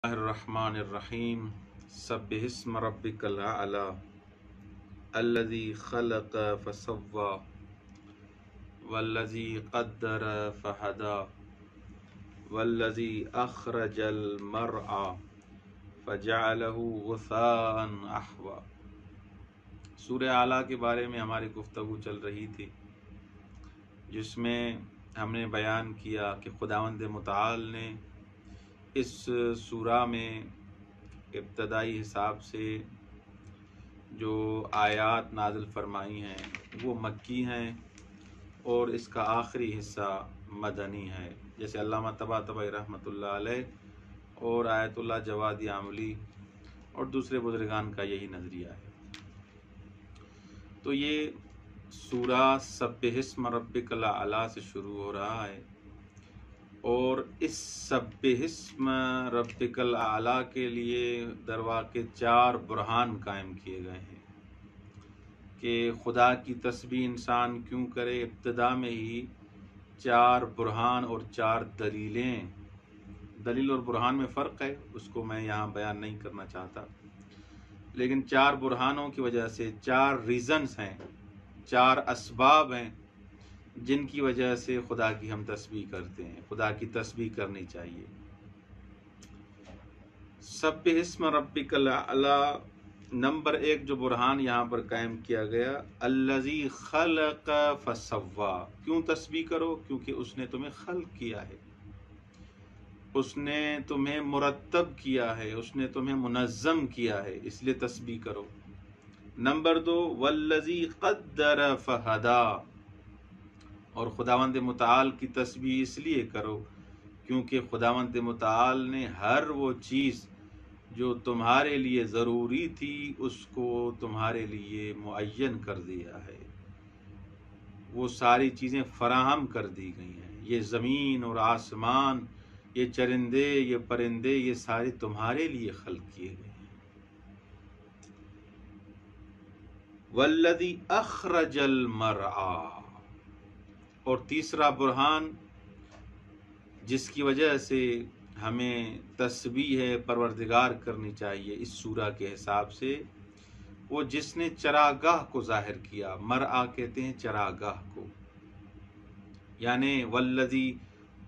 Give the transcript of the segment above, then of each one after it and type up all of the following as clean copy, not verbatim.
الرحمن الرحیم سبح اسم ربک الاعلی الذی خلق فسوی والذی قدر فہدی والذی اخرج المرعى فجعلہ غثاء احوی۔ سورہ اعلیٰ کے بارے میں ہماری گفتگو چل رہی تھی، جس میں ہم نے بیان کیا کہ خداوند متعال نے اس سورہ میں ابتدائی حساب سے جو آیات نازل فرمائی ہیں وہ مکی ہیں اور اس کا آخری حصہ مدنی ہے، جیسے علامہ طباطبائی رحمۃ اللہ علیہ اور آیت اللہ جوادی عاملی اور دوسرے بزرگان کا یہی نظریہ ہے۔ تو یہ سورہ سبح اسم ربک الاعلی سے شروع ہو رہا ہے، اور اس سبح اسم ربک الاعلی کے لیے درواقع 4 برہان قائم کیے گئے ہیں کہ خدا کی تسبیح انسان کیوں کرے۔ ابتدا میں ہی 4 برہان اور 4 دلیلیں، دلیل اور برہان میں فرق ہے، اس کو میں یہاں بیان نہیں کرنا چاہتا، لیکن 4 برہانوں کی وجہ سے 4 ریزنز ہیں، 4 اسباب ہیں جن کی وجہ سے خدا کی ہم تسبیح کرتے ہیں، خدا کی تسبیح کرنی چاہیے۔ سبح اسم ربک الاعلی نمبر 1 جو برہان یہاں پر قائم کیا گیا، الذی خلق فسوی۔ کیوں تسبیح کرو؟ کیونکہ اس نے تمہیں خلق کیا ہے، اس نے تمہیں مرتب کیا ہے، اس نے تمہیں منظم کیا ہے، اس لیے تسبیح کرو۔ نمبر 2 والذی قدر فہدی، اور خداوند متعال کی تسبیح اس لیے کرو کیونکہ خداوند متعال نے ہر وہ چیز جو تمہارے لیے ضروری تھی اس کو تمہارے لیے معین کر دیا ہے، وہ ساری چیزیں فراہم کر دی گئی ہیں۔ یہ زمین اور آسمان، یہ چرندے، یہ پرندے، یہ سارے تمہارے لیے خلق کیے گئے ہیں۔ والذی اخرج المرعى، اور تیسرا برہان جس کی وجہ سے ہمیں تسبیح پروردگار کرنی چاہیے اس سورہ کے حساب سے، وہ جس نے چراگاہ کو ظاہر کیا۔ مرعا کہتے ہیں چراگاہ کو، یعنی والذی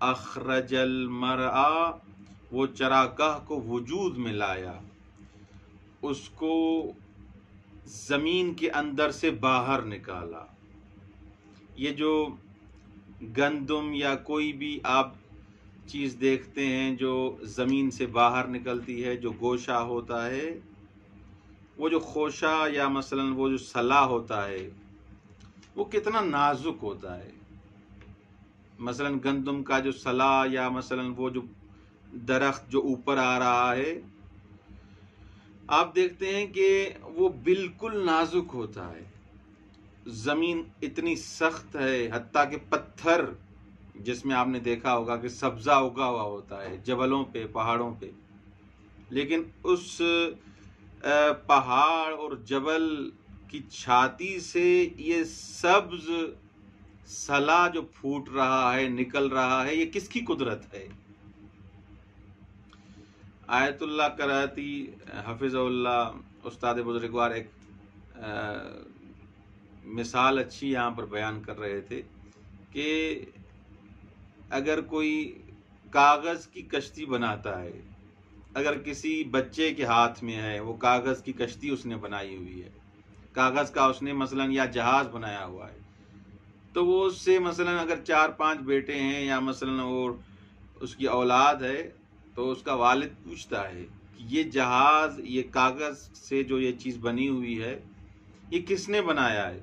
اخرج المرعا، وہ چراگاہ کو وجود میں لایا، اس کو زمین کے اندر سے باہر نکالا۔ یہ جو گندم یا کوئی بھی آپ چیز دیکھتے ہیں جو زمین سے باہر نکلتی ہے، جو گوشہ ہوتا ہے، وہ جو خوشہ یا مثلا وہ جو سلا ہوتا ہے وہ کتنا نازک ہوتا ہے۔ مثلا گندم کا جو سلا یا مثلا وہ جو درخت جو اوپر آ رہا ہے، آپ دیکھتے ہیں کہ وہ بالکل نازک ہوتا ہے۔ زمین اتنی سخت ہے، حتیٰ کہ پتھر جس میں آپ نے دیکھا ہوگا کہ سبزہ اگا ہوا ہوتا ہے جبلوں پہ، پہاڑوں پہ، لیکن اس پہاڑ اور جبل کی چھاتی سے یہ سبز سلا جو پھوٹ رہا ہے، نکل رہا ہے، یہ کس کی قدرت ہے؟ آیت اللہ کراتی حفظ اللہ استاد بزرگوار ایک مثال اچھی یہاں پر بیان کر رہے تھے کہ اگر کوئی کاغذ کی کشتی بناتا ہے، اگر کسی بچے کے ہاتھ میں ہے، وہ کاغذ کی کشتی اس نے بنائی ہوئی ہے، کاغذ کا اس نے مثلا یا جہاز بنایا ہوا ہے، تو وہ اس سے مثلا اگر 4-5 بیٹے ہیں یا مثلا اور اس کی اولاد ہے، تو اس کا والد پوچھتا ہے کہ یہ جہاز، یہ کاغذ سے جو یہ چیز بنی ہوئی ہے، یہ کس نے بنایا ہے؟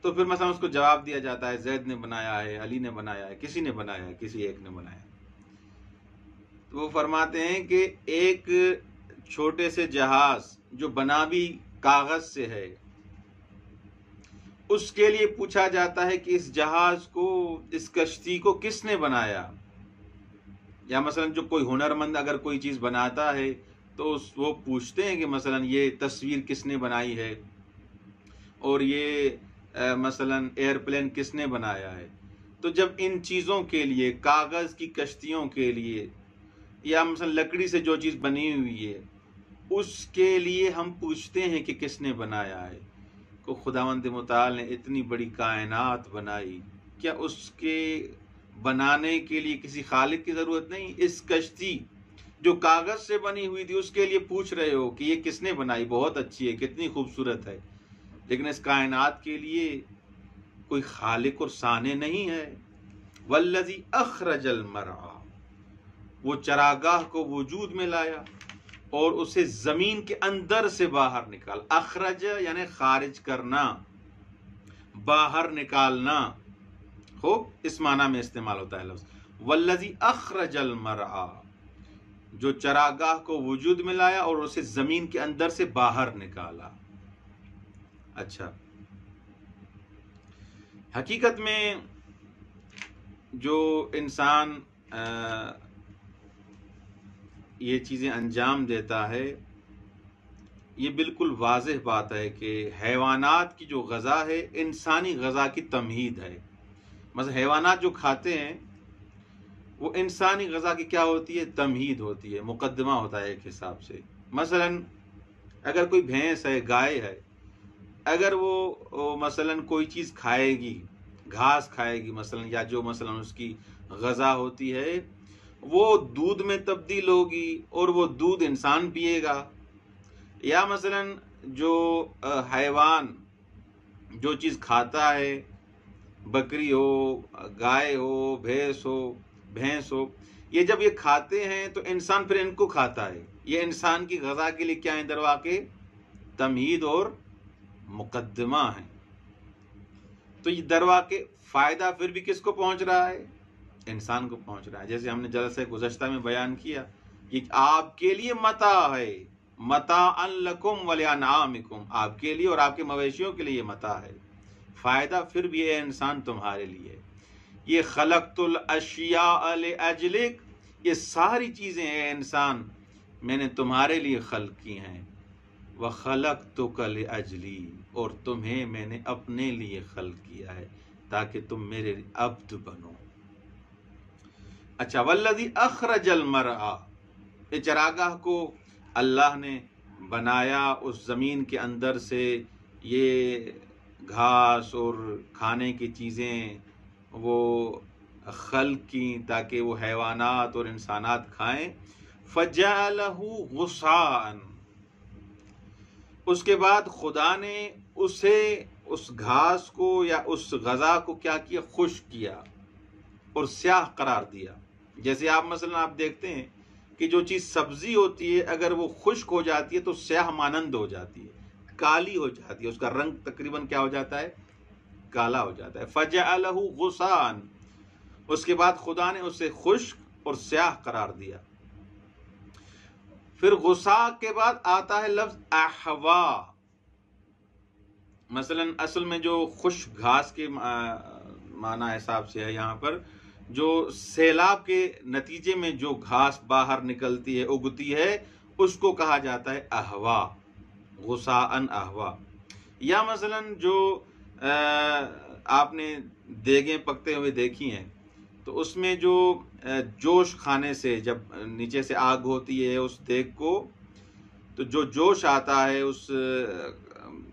تو پھر مثلا اس کو جواب دیا جاتا ہے زید نے بنایا ہے، علی نے بنایا ہے، کسی نے بنایا ہے، کسی ایک نے بنایا ہے۔ تو وہ فرماتے ہیں کہ ایک چھوٹے سے جہاز جو بنا بھی کاغذ سے ہے، اس کے لیے پوچھا جاتا ہے کہ اس جہاز کو، اس کشتی کو کس نے بنایا؟ یا مثلا جو کوئی ہنرمند اگر کوئی چیز بناتا ہے تو وہ پوچھتے ہیں کہ مثلا یہ تصویر کس نے بنائی ہے، اور یہ مثلا ایئرپلین کس نے بنایا ہے۔ تو جب ان چیزوں کے لیے، کاغذ کی کشتیوں کے لیے یا مثلا لکڑی سے جو چیز بنی ہوئی ہے اس کے لیے ہم پوچھتے ہیں کہ کس نے بنایا ہے؟ کو خداوند متعال نے اتنی بڑی کائنات بنائی، کیا اس کے بنانے کے لیے کسی خالق کی ضرورت نہیں؟ اس کشتی جو کاغذ سے بنی ہوئی تھی اس کے لیے پوچھ رہے ہو کہ یہ کس نے بنائی، بہت اچھی ہے، کتنی خوبصورت ہے، لیکن اس کائنات کے لیے کوئی خالق اور صانع نہیں ہے۔ والذی اخرج المرعى، وہ چراگاہ کو وجود میں لایا اور اسے زمین کے اندر سے باہر نکال۔ اخرج یعنی خارج کرنا، باہر نکالنا، خوب اس معنی میں استعمال ہوتا ہے لفظ والذی اخرج المرعى، جو چراگاہ کو وجود میں لایا اور اسے زمین کے اندر سے باہر نکالا۔ اچھا، حقیقت میں جو انسان یہ چیزیں انجام دیتا ہے، یہ بالکل واضح بات ہے کہ حیوانات کی جو غذا ہے انسانی غذا کی تمہید ہے۔ مثلا حیوانات جو کھاتے ہیں وہ انسانی غذا کی کیا ہوتی ہے؟ تمہید ہوتی ہے، مقدمہ ہوتا ہے ایک حساب سے۔ مثلا اگر کوئی بھینس ہے، گائے ہے، اگر وہ مثلا کوئی چیز کھائے گی، گھاس کھائے گی مثلا، یا جو مثلا اس کی غذا ہوتی ہے وہ دودھ میں تبدیل ہوگی اور وہ دودھ انسان پیے گا۔ یا مثلا جو حیوان جو چیز کھاتا ہے، بکری ہو، گائے ہو، بھینس ہو، یہ جب یہ کھاتے ہیں تو انسان پھر ان کو کھاتا ہے۔ یہ انسان کی غذا کے لیے کیا ہے؟ در واقع تمہید اور مقدمہ ہے۔ تو یہ در واقع فائدہ پھر بھی کس کو پہنچ رہا ہے؟ انسان کو پہنچ رہا ہے۔ جیسے ہم نے جلسہ گزشتہ میں بیان کیا، یہ آپ کے لیے متاع ہے، متاعا لکم ولانعامکم، آپ کے لیے اور آپ کے مویشیوں کے لیے یہ متاع ہے، فائدہ پھر بھی ہے انسان تمہارے لیے۔ یہ خلقت الاشیاء لاجلک، یہ ساری چیزیں ہیں انسان میں نے تمہارے لیے خلق کی ہیں۔ وخلقتک لاجلی، اور تمہیں میں نے اپنے لیے خلق کیا ہے تاکہ تم میرے عبد بنو۔ اچھا، والذی اخرج المرعى، یہ چراگاہ کو اللہ نے بنایا اس زمین کے اندر سے، یہ گھاس اور کھانے کی چیزیں وہ خلق کی تاکہ وہ حیوانات اور انسانات کھائیں۔ فجعلہ غثاء، اس کے بعد خدا نے اسے، اس گھاس کو یا اس غذا کو کیا کیا؟ خشک کیا اور سیاہ قرار دیا۔ جیسے آپ مثلا آپ دیکھتے ہیں کہ جو چیز سبزی ہوتی ہے اگر وہ خشک ہو جاتی ہے تو سیاہ مانند ہو جاتی ہے، کالی ہو جاتی ہے، اس کا رنگ تقریباً کیا ہو جاتا ہے؟ کالا ہو جاتا ہے۔ فجعلہ غثاء، اس کے بعد خدا نے اسے خشک اور سیاہ قرار دیا۔ پھر غثاء کے بعد آتا ہے لفظ احوا۔ مثلا اصل میں جو خشک گھاس کے معنی حساب سے ہے یہاں پر، جو سیلاب کے نتیجے میں جو گھاس باہر نکلتی ہے، اگتی ہے، اس کو کہا جاتا ہے احوا، غثاء احوا۔ یا مثلا جو آپ نے دیگیں پکتے ہوئے دیکھی ہیں تو اس میں جو جوش کھانے سے، جب نیچے سے آگ ہوتی ہے اس دیگ کو، تو جو جوش آتا ہے اس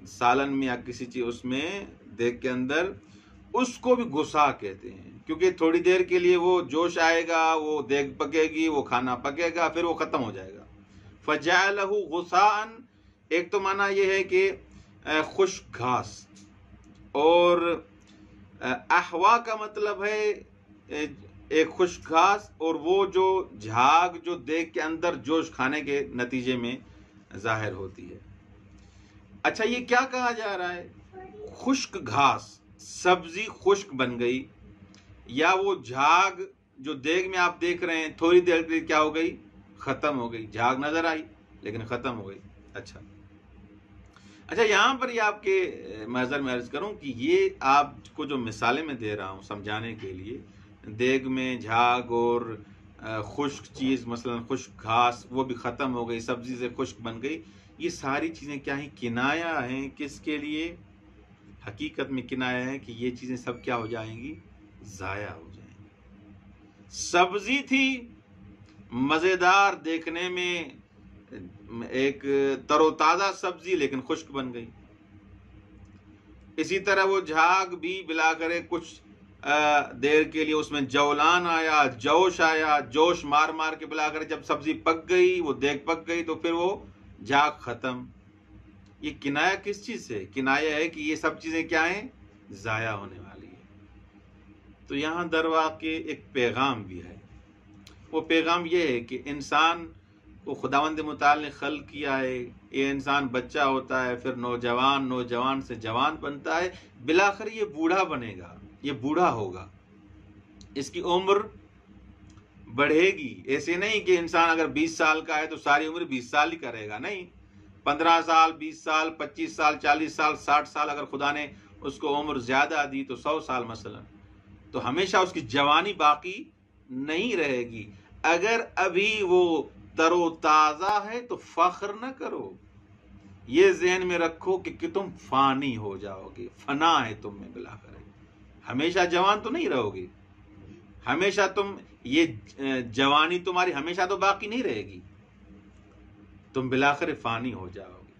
سالن میں یا کسی چیز اس میں دیگ کے اندر، اس کو بھی غصہ کہتے ہیں، کیونکہ تھوڑی دیر کے لیے وہ جوش آئے گا، وہ دیگ پکے گی، وہ کھانا پکے گا، پھر وہ ختم ہو جائے گا۔ فجعلہ غثاء، ایک تو معنی یہ ہے کہ خشک گھاس، اور احوا کا مطلب ہے ایک خشک گھاس اور وہ جو جھاگ جو دیگ کے اندر جوش کھانے کے نتیجے میں ظاہر ہوتی ہے۔ اچھا، یہ کیا کہا جا رہا ہے؟ خشک گھاس، سبزی خشک بن گئی، یا وہ جھاگ جو دیگ میں آپ دیکھ رہے ہیں تھوڑی دیر کے لیے کیا ہو گئی؟ ختم ہو گئی، جھاگ نظر آئی لیکن ختم ہو گئی۔ اچھا، یہاں پر یہ آپ کے محضر میں عرض کروں کہ یہ آپ کو جو مثالیں میں دے رہا ہوں سمجھانے کے لیے، دیگ میں جھاگ اور خشک چیز، مثلا خشک گھاس وہ بھی ختم ہو گئی، سبزی سے خشک بن گئی، یہ ساری چیزیں کیا ہیں؟ کنایا ہیں۔ کس کے لیے؟ حقیقت میں کنایا ہے کہ یہ چیزیں سب کیا ہو جائیں گی؟ ضائع ہو جائیں گی۔ سبزی تھی مزیدار دیکھنے میں ایک تر و تازہ سبزی لیکن خشک بن گئی. اسی طرح وہ جھاگ بھی بلا کرے کچھ دیر کے لیے اس میں جولان آیا، جوش آیا، جوش مار مار کے بلا کرے جب سبزی پک گئی، وہ دیگ پک گئی تو پھر وہ جھاگ ختم. یہ کنایا کس چیز سے؟ کنایا ہے کہ یہ سب چیزیں کیا ہیں؟ ضائع ہونے والی ہیں. تو یہاں در واقع ایک پیغام بھی ہے. وہ پیغام یہ ہے کہ انسان کو خداوند متعال نے خلق کیا ہے. یہ انسان بچہ ہوتا ہے، پھر نوجوان، نوجوان سے جوان بنتا ہے، بالآخر یہ بوڑھا بنے گا، یہ بوڑھا ہوگا، اس کی عمر بڑھے گی. ایسے نہیں کہ انسان اگر 20 سال کا ہے تو ساری عمر 20 سال ہی کرے گا، نہیں. 15 سال، 20 سال، 25 سال، 40 سال، 60 سال اگر خدا نے اس کو عمر زیادہ دی تو 100 سال مثلا، تو ہمیشہ اس کی جوانی باقی نہیں رہے گی. اگر ابھی وہ تر و تازہ ہے تو فخر نہ کرو. یہ ذہن میں رکھو کہ تم فانی ہو جاؤ گے، فنا ہے تم میں بالآخر. ہمیشہ جوان تو نہیں رہو گے، ہمیشہ تم یہ جوانی تمہاری ہمیشہ تو باقی نہیں رہے گی، تم بالآخر فانی ہو جاؤ گے.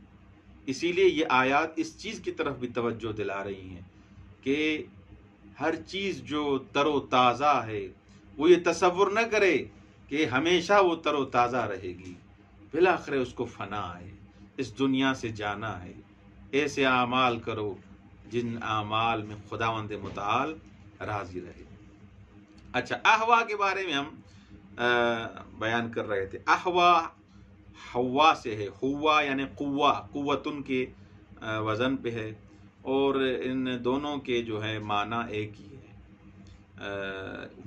اسی لیے یہ آیات اس چیز کی طرف بھی توجہ دلا رہی ہیں کہ ہر چیز جو تر و تازہ ہے وہ یہ تصور نہ کرے کہ ہمیشہ وہ تر و تازہ رہے گی. بالآخر اس کو فنا ہے، اس دنیا سے جانا ہے. ایسے اعمال کرو جن اعمال میں خداوند متعال راضی رہے. اچھا، احوا کے بارے میں ہم بیان کر رہے تھے. احوا حوا سے ہے. حوا یعنی قوہ، قوتن کے وزن پہ ہے، اور ان دونوں کے جو ہے معنی ایک ہی ہے.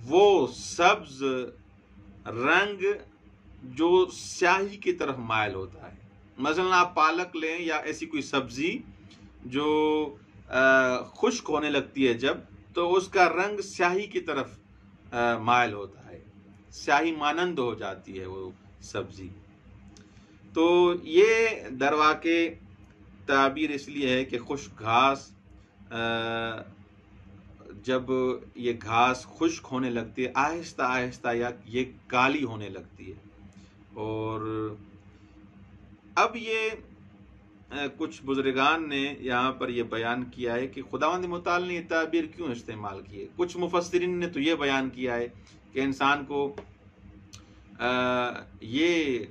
وہ سبز رنگ جو سیاہی کی طرف مائل ہوتا ہے. مثلا آپ پالک لیں یا ایسی کوئی سبزی جو خشک ہونے لگتی ہے جب، تو اس کا رنگ سیاہی کی طرف مائل ہوتا ہے، سیاہی مانند ہو جاتی ہے وہ سبزی. تو یہ در واقع تعبیر اس لیے ہے کہ خشک گھاس جب یہ گھاس خشک ہونے لگتی ہے آہستہ آہستہ یہ کالی ہونے لگتی ہے. اور اب یہ کچھ بزرگان نے یہاں پر یہ بیان کیا ہے کہ خداوند متعال نے یہ تعبیر کیوں استعمال کی ہے. کچھ مفسرین نے تو یہ بیان کیا ہے کہ انسان کو یہ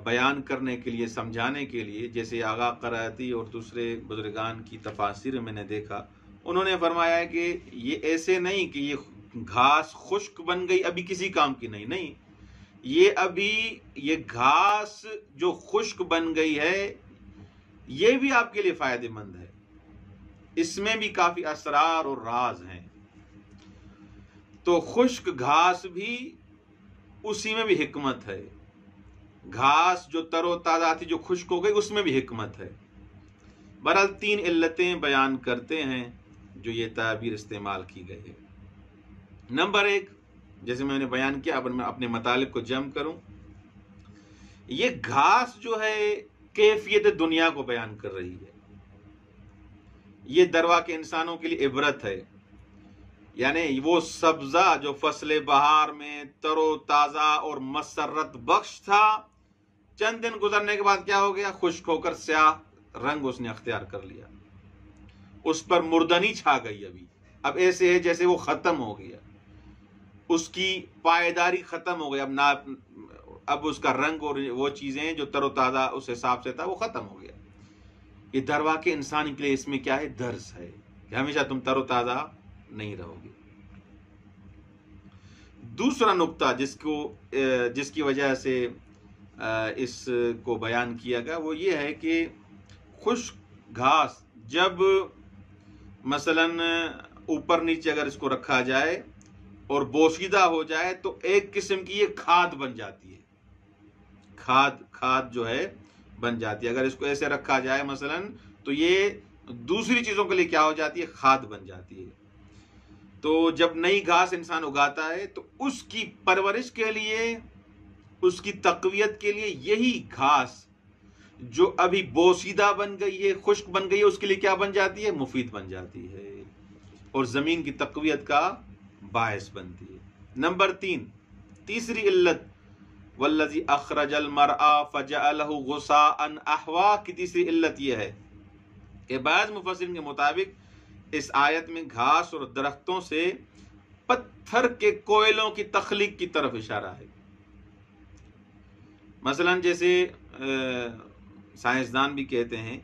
بیان کرنے کے لیے، سمجھانے کے لیے، جیسے آغا قرائتی اور دوسرے بزرگان کی تفاسیر میں نے دیکھا، انہوں نے فرمایا ہے کہ یہ ایسے نہیں کہ یہ گھاس خشک بن گئی ابھی کسی کام کی نہیں، یہ ابھی یہ گھاس جو خشک بن گئی ہے یہ بھی آپ کے لیے فائدہ مند ہے، اس میں بھی کافی اسرار اور راز ہیں. تو خشک گھاس بھی، اسی میں بھی حکمت ہے. گھاس جو تر و تازہ تھی جو خشک ہو گئی اس میں بھی حکمت ہے. بہرحال 3 علتیں بیان کرتے ہیں جو یہ تعبیر استعمال کی گئی ہے. نمبر 1، جیسے میں نے بیان کیا، اب میں اپنے مطالب کو جمع کروں. یہ گھاس جو ہے کیفیت دنیا کو بیان کر رہی ہے. یہ در واقع انسانوں کے لیے عبرت ہے. یعنی وہ سبزہ جو فصل بہار میں تر و تازہ اور مسرت بخش تھا، چند دن گزرنے کے بعد کیا ہو گیا؟ خشک ہو کر سیاہ رنگ اس نے اختیار کر لیا، اس پر مردنی چھا گئی. اب ایسے ہے جیسے وہ ختم ہو گیا، اس کی پائیداری ختم ہو گئی. اب اس کا رنگ اور وہ چیزیں جو تر و تازہ اس حساب سے تھا وہ ختم ہو گیا. یہ در واقع انسان کے لیے اس میں کیا ہے؟ درس ہے کہ ہمیشہ تم تر و تازہ نہیں رہو گے. دوسرا نقطہ جس کی وجہ سے اس کو بیان کیا گیا وہ یہ ہے کہ خشک گھاس جب مثلا اوپر نیچے اگر اس کو رکھا جائے اور بوسیدہ ہو جائے تو ایک قسم کی یہ کھاد بن جاتی ہے. کھاد جو ہے بن جاتی ہے. اگر اس کو ایسے رکھا جائے مثلا تو یہ دوسری چیزوں کے لیے کیا ہو جاتی ہے؟ کھاد بن جاتی ہے. تو جب نئی گھاس انسان اگاتا ہے تو اس کی پرورش کے لیے، اس کی تقویت کے لیے یہی گھاس جو ابھی بوسیدہ بن گئی ہے، خشک بن گئی ہے، اس کے لیے کیا بن جاتی ہے؟ مفید بن جاتی ہے اور زمین کی تقویت کا باعث بنتی ہے. نمبر 3، تیسری علت والذی اخرج المرعى فجعلہ غثاء احوا کی تیسری علت یہ ہے کہ بعض مفسرین کے مطابق اس آیت میں گھاس اور درختوں سے پتھر کے کوئلوں کی تخلیق کی طرف اشارہ ہے. مثلا جیسے سائنسدان بھی کہتے ہیں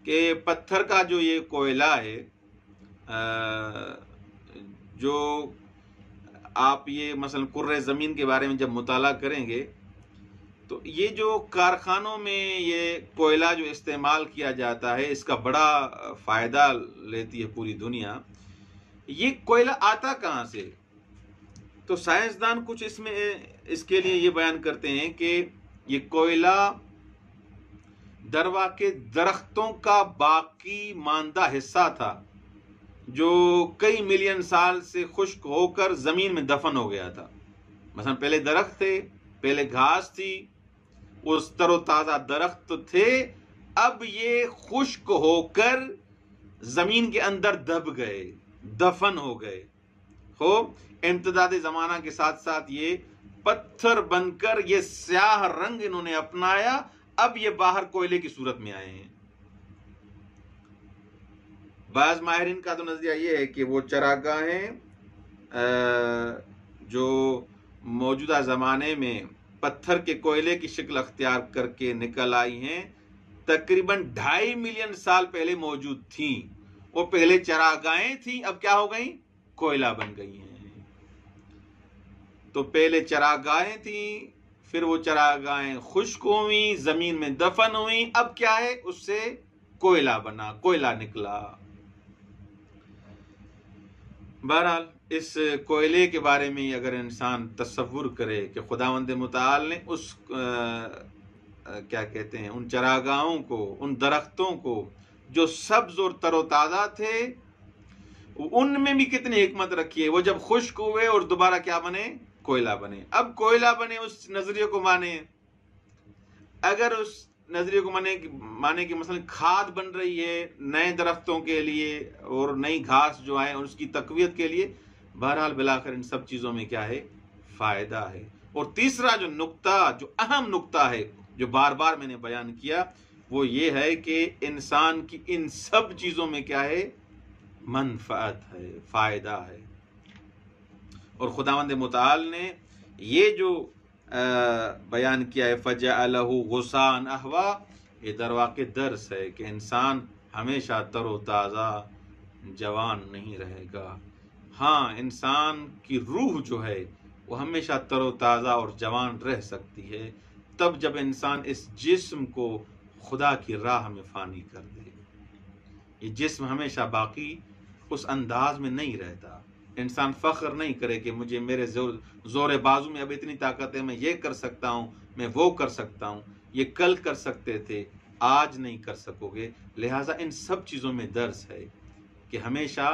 کہ پتھر کا جو یہ کوئلہ ہے، جو آپ یہ مثلا کرۂ زمین کے بارے میں جب مطالعہ کریں گے تو یہ جو کارخانوں میں یہ کوئلہ جو استعمال کیا جاتا ہے اس کا بڑا فائدہ لیتی ہے پوری دنیا. یہ کوئلہ آتا کہاں سے؟ تو سائنسدان کچھ اس کے لیے یہ بیان کرتے ہیں کہ یہ کوئلہ درواقع درختوں کا باقی ماندہ حصہ تھا جو کئی ملین سال سے خشک ہو کر زمین میں دفن ہو گیا تھا. مثلا پہلے درخت تھے، پہلے گھاس تھی، اس تر و تازہ درخت تھے، اب یہ خشک ہو کر زمین کے اندر دب گئے، دفن ہو گئے. خوب امتداد زمانہ کے ساتھ ساتھ یہ پتھر بن کر یہ سیاہ رنگ انہوں نے اپنایا، اب یہ باہر کوئلے کی صورت میں آئے ہیں. بعض ماہرین کا تو نظریہ یہ ہے کہ وہ چراگاہیں جو موجودہ زمانے میں پتھر کے کوئلے کی شکل اختیار کر کے نکل آئی ہیں تقریباً 2.5 ملین سال پہلے موجود تھیں. وہ پہلے چراگاہیں تھیں، اب کیا ہو گئیں؟ کوئلہ بن گئی ہیں. تو پہلے چراگاہیں تھیں، پھر وہ چراگاہیں خشک ہوئیں، زمین میں دفن ہوئیں، اب کیا ہے؟ اس سے کوئلہ بنا، کوئلہ نکلا. بہرحال اس کوئلے کے بارے میں اگر انسان تصور کرے کہ خداوند متعال نے اس کیا کہتے ہیں ان چراگاہوں کو، ان درختوں کو جو سبز اور تر و تازہ تھے، ان میں بھی کتنی حکمت رکھی ہے. وہ جب خشک ہوئے اور دوبارہ کیا بنے؟ کوئلہ بنے. اب کوئلہ بنے، اس نظریے کو مانے. اگر اس نظریے کو مانے کہ مثلا کھاد بن رہی ہے نئے درختوں کے لیے اور نئی گھاس جو آئے اس کی تقویت کے لیے، بہرحال بلاخر ان سب چیزوں میں کیا ہے؟ فائدہ ہے. اور تیسرا جو نقطہ، جو اہم نقطہ ہے، جو بار بار میں نے بیان کیا، وہ یہ ہے کہ انسان کی ان سب چیزوں میں کیا ہے؟ منفعت ہے، فائدہ ہے. اور خداوند متعال نے یہ جو بیان کیا ہے فَجَعَلَهُ غُثَاءً أَحْوَىٰ، یہ در واقع درس ہے کہ انسان ہمیشہ تر و تازہ جوان نہیں رہے گا. ہاں، انسان کی روح جو ہے وہ ہمیشہ تر و تازہ اور جوان رہ سکتی ہے تب جب انسان اس جسم کو خدا کی راہ میں فانی کر دے. یہ جسم ہمیشہ باقی اس انداز میں نہیں رہتا. انسان فخر نہیں کرے کہ مجھے میرے زور بازو میں اب اتنی طاقت ہے، میں یہ کر سکتا ہوں، میں وہ کر سکتا ہوں. یہ کل کر سکتے تھے، آج نہیں کر سکو گے. لہٰذا ان سب چیزوں میں درس ہے کہ ہمیشہ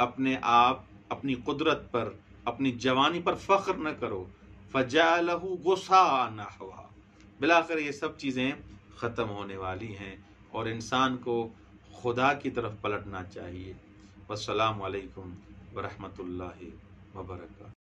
اپنے آپ، اپنی قدرت پر، اپنی جوانی پر فخر نہ کرو. فَجَعَلَهُ غُثَاءً أَحْوَىٰ، بلاخر یہ سب چیزیں ختم ہونے والی ہیں اور انسان کو خدا کی طرف پلٹنا چاہیے. والسلام علیکم ورحمۃ اللہ وبرکاتہ.